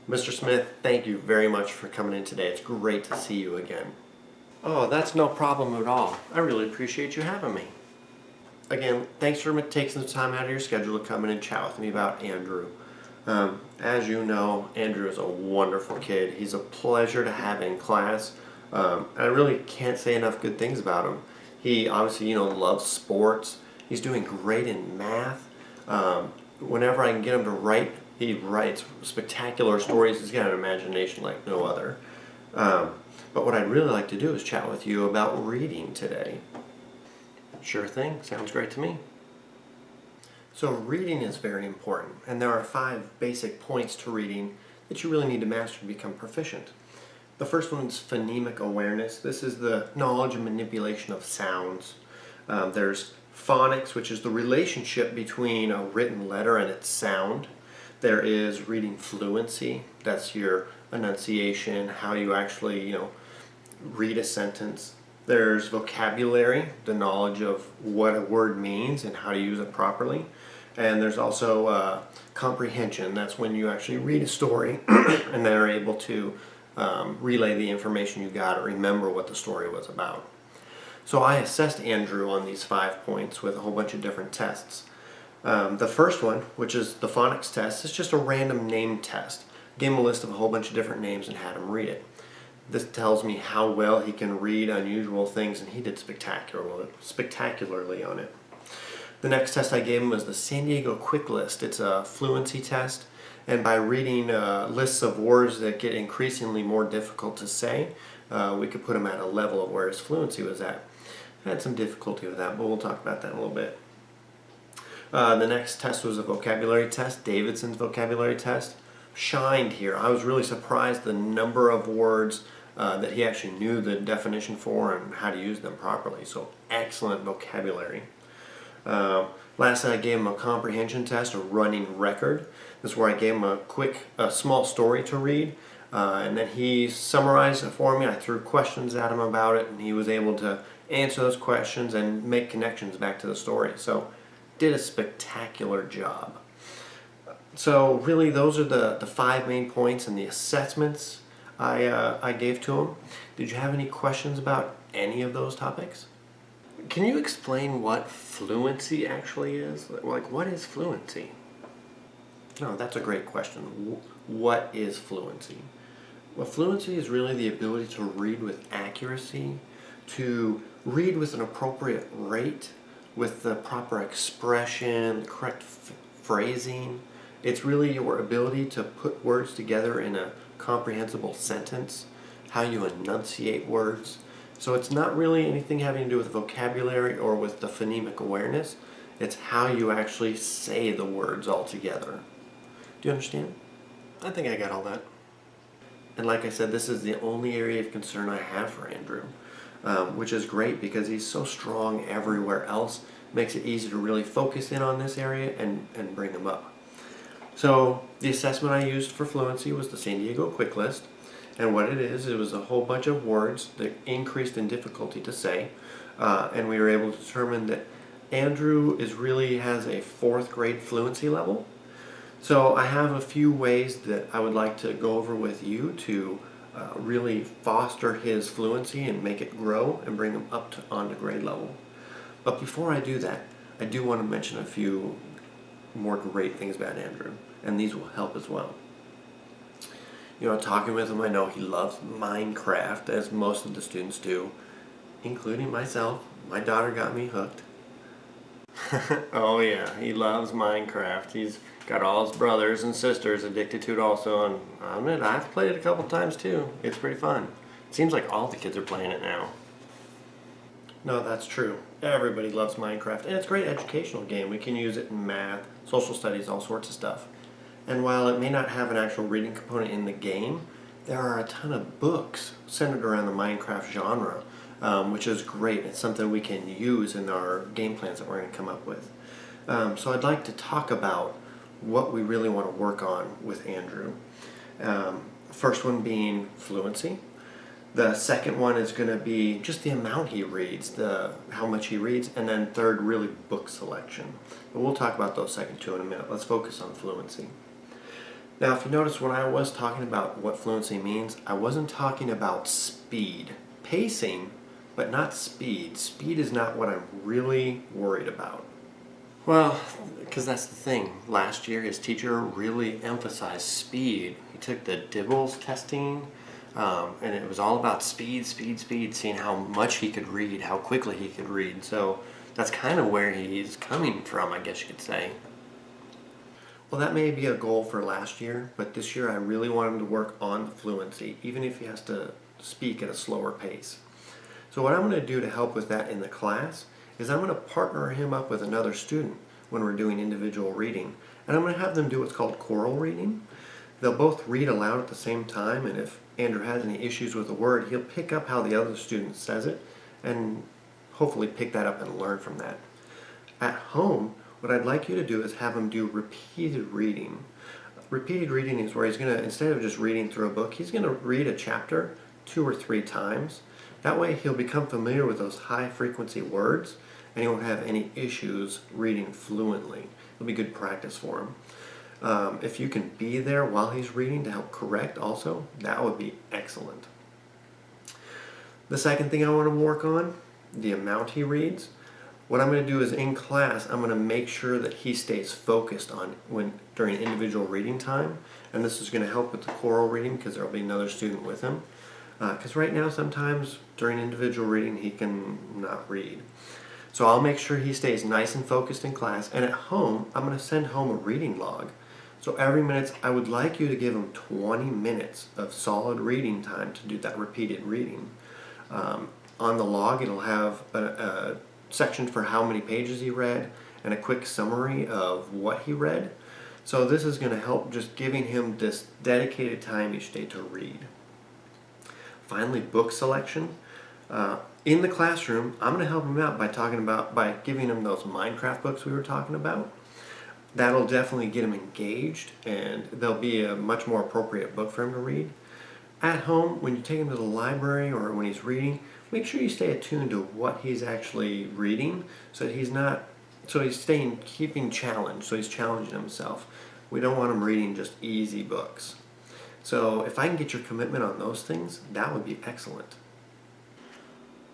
Mr. Smith, thank you very much for coming in today. It's great to see you again. Oh, that's no problem at all. I really appreciate you having me. Again, thanks for taking some time out of your schedule to come in and chat with me about Andrew. As you know, Andrew is a wonderful kid. He's a pleasure to have in class. I really can't say enough good things about him. He obviously, loves sports. He's doing great in math. Whenever I can get him to write, he writes spectacular stories. He's got an imagination like no other. But what I'd really like to do is chat with you about reading today. Sure thing. Sounds great to me. So reading is very important, and there are 5 basic points to reading that you really need to master to become proficient. The first one is phonemic awareness. This is the knowledge and manipulation of sounds. There's phonics, which is the relationship between a written letter and its sound. There is reading fluency. That's your enunciation, how you actually, read a sentence. There's vocabulary, the knowledge of what a word means and how to use it properly. And there's also comprehension. That's when you actually read a story and they're able to relay the information you got or remember what the story was about. So I assessed Andrew on these 5 points with a whole bunch of different tests. The first one, which is the phonics test, is just a random name test. Gave him a list of a whole bunch of different names and had him read it. This tells me how well he can read unusual things, and he did spectacularly on it. The next test I gave him was the San Diego Quick List. It's a fluency test, and by reading lists of words that get increasingly more difficult to say, we could put him at a level of where his fluency was at. I had some difficulty with that, but we'll talk about that in a little bit. The next test was a vocabulary test, Davidson's vocabulary test. Shined here. I was really surprised the number of words that he actually knew the definition for and how to use them properly. So excellent vocabulary. Lastly, I gave him a comprehension test, a running record. This is where I gave him a small story to read, and then he summarized it for me. I threw questions at him about it, and he was able to answer those questions and make connections back to the story. So did a spectacular job. So really those are the 5 main points and the assessments I gave to him. Did you have any questions about any of those topics? Can you explain what fluency actually is? Like, what is fluency? No, that's a great question. What is fluency? Well, fluency is really the ability to read with accuracy, to read with an appropriate rate, with the proper expression, the correct phrasing. It's really your ability to put words together in a comprehensible sentence, how you enunciate words. So it's not really anything having to do with vocabulary or with the phonemic awareness. It's how you actually say the words all together. Do you understand? I think I got all that. And like I said, this is the only area of concern I have for Andrew, which is great because he's so strong everywhere else. Makes it easy to really focus in on this area and bring him up. So the assessment I used for fluency was the San Diego Quick List. And what it was a whole bunch of words that increased in difficulty to say. And we were able to determine that Andrew really has a 4th grade fluency level. So I have a few ways that I would like to go over with you to really foster his fluency and make it grow and bring him up onto grade level. But before I do that, I do want to mention a few more great things about Andrew, and these will help as well. Talking with him, I know he loves Minecraft, as most of the students do, including myself. My daughter got me hooked. Oh yeah, he loves Minecraft. He's got all his brothers and sisters addicted to it also, and I admit, I've played it a couple times too. It's pretty fun. It seems like all the kids are playing it now. No, that's true. Everybody loves Minecraft, and it's a great educational game. We can use it in math, social studies, all sorts of stuff. And while it may not have an actual reading component in the game, there are a ton of books centered around the Minecraft genre, which is great. It's something we can use in our game plans that we're going to come up with. So I'd like to talk about what we really want to work on with Andrew. First one being fluency. The second one is going to be just the amount he reads, how much he reads, and then third, really book selection. But we'll talk about those second two in a minute. Let's focus on fluency. Now, if you notice when I was talking about what fluency means, I wasn't talking about speed. Pacing, but not speed. Speed is not what I'm really worried about. Well, because that's the thing. Last year, his teacher really emphasized speed. He took the Dibbles testing, and it was all about speed, speed, speed, seeing how much he could read, how quickly he could read. So that's kind of where he's coming from, I guess you could say. Well, that may be a goal for last year, but this year I really want him to work on the fluency, even if he has to speak at a slower pace. So what I'm going to do to help with that in the class is I'm going to partner him up with another student when we're doing individual reading. And I'm going to have them do what's called choral reading. They'll both read aloud at the same time, and if Andrew has any issues with a word, he'll pick up how the other student says it and hopefully pick that up and learn from that. At home, what I'd like you to do is have him do repeated reading. Repeated reading is where he's going to, instead of just reading through a book, he's going to read a chapter 2 or 3 times. That way he'll become familiar with those high frequency words and he won't have any issues reading fluently. It'll be good practice for him. If you can be there while he's reading to help correct also, that would be excellent. The second thing I want to work on, the amount he reads. What I'm going to do is in class, I'm going to make sure that he stays focused on during individual reading time. And this is going to help with the choral reading because there will be another student with him. Because right now sometimes during individual reading he can not read. So I'll make sure he stays nice and focused in class. And at home, I'm going to send home a reading log. So every minute, I would like you to give him 20 minutes of solid reading time to do that repeated reading. On the log, it'll have a section for how many pages he read and a quick summary of what he read. So this is going to help just giving him this dedicated time each day to read. Finally, book selection. In the classroom, I'm going to help him out by giving him those Minecraft books we were talking about. That'll definitely get him engaged, and there'll be a much more appropriate book for him to read. At home, when you take him to the library or when he's reading, make sure you stay attuned to what he's actually reading, so that he's keeping challenged, so he's challenging himself. We don't want him reading just easy books. So if I can get your commitment on those things, that would be excellent.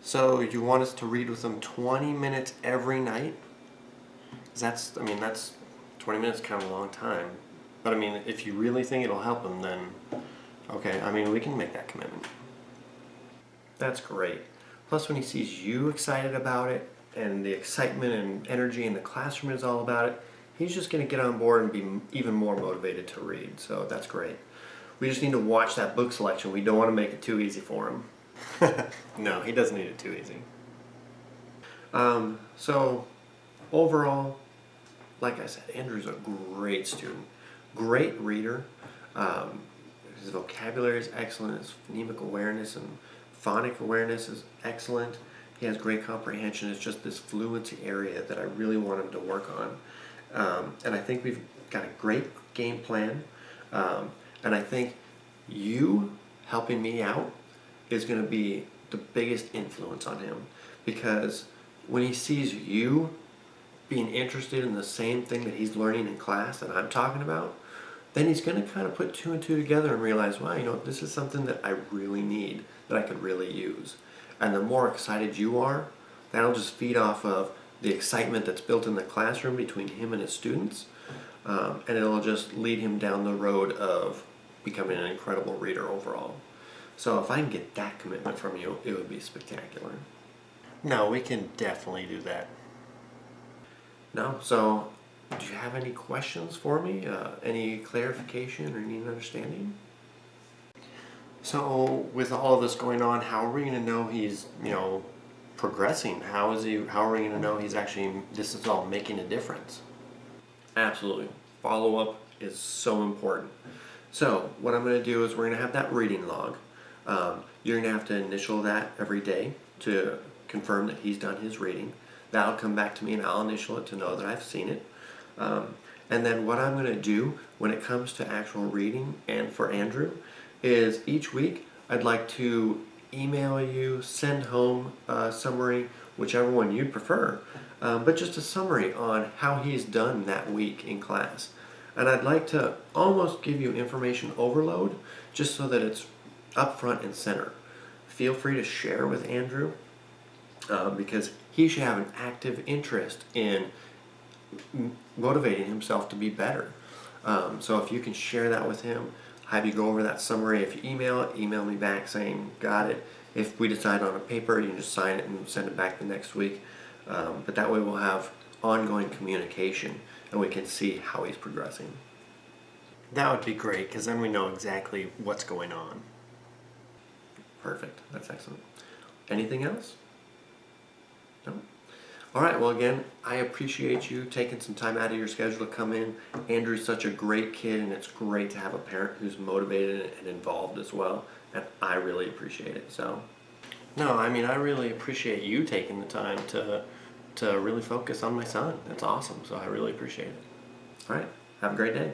So you want us to read with him 20 minutes every night? That's 20 minutes kind of a long time. But if you really think it'll help him, then okay, we can make that commitment. That's great. Plus when he sees you excited about it and the excitement and energy in the classroom is all about it, he's just going to get on board and be even more motivated to read. So that's great. We just need to watch that book selection. We don't want to make it too easy for him. No, he doesn't need it too easy. So overall, like I said, Andrew's a great student, great reader. His vocabulary is excellent. His phonemic awareness and phonic awareness is excellent. He has great comprehension. It's just this fluency area that I really want him to work on. And I think we've got a great game plan. And I think you helping me out is going to be the biggest influence on him. Because when he sees you being interested in the same thing that he's learning in class that I'm talking about, then he's going to kind of put 2 and 2 together and realize, wow, this is something that I really need, that I could really use. And the more excited you are, that'll just feed off of the excitement that's built in the classroom between him and his students, and it'll just lead him down the road of becoming an incredible reader overall. So if I can get that commitment from you, it would be spectacular. No, we can definitely do that. No, so do you have any questions for me? Any clarification or any understanding? So with all of this going on, how are we going to know he's, progressing? How are we going to know this is all making a difference? Absolutely. Follow-up is so important. So what I'm going to do is we're going to have that reading log. You're going to have to initial that every day to confirm that he's done his reading. That'll come back to me and I'll initial it to know that I've seen it. And then what I'm going to do when it comes to actual reading and for Andrew is each week I'd like to email you, send home a summary, whichever one you'd prefer, but just a summary on how he's done that week in class. And I'd like to almost give you information overload just so that it's up front and center. Feel free to share with Andrew because he should have an active interest in motivating himself to be better. So if you can share that with him, have you go over that summary. If you email me back saying got it. If we decide on a paper, you can just sign it and send it back the next week. But that way we'll have ongoing communication and we can see how he's progressing. That would be great because then we know exactly what's going on. Perfect. That's excellent. Anything else? No? All right. Well, again, I appreciate you taking some time out of your schedule to come in. Andrew's such a great kid, and it's great to have a parent who's motivated and involved as well. And I really appreciate it. So, no, I mean, I really appreciate you taking the time to really focus on my son. That's awesome. So I really appreciate it. All right. Have a great day.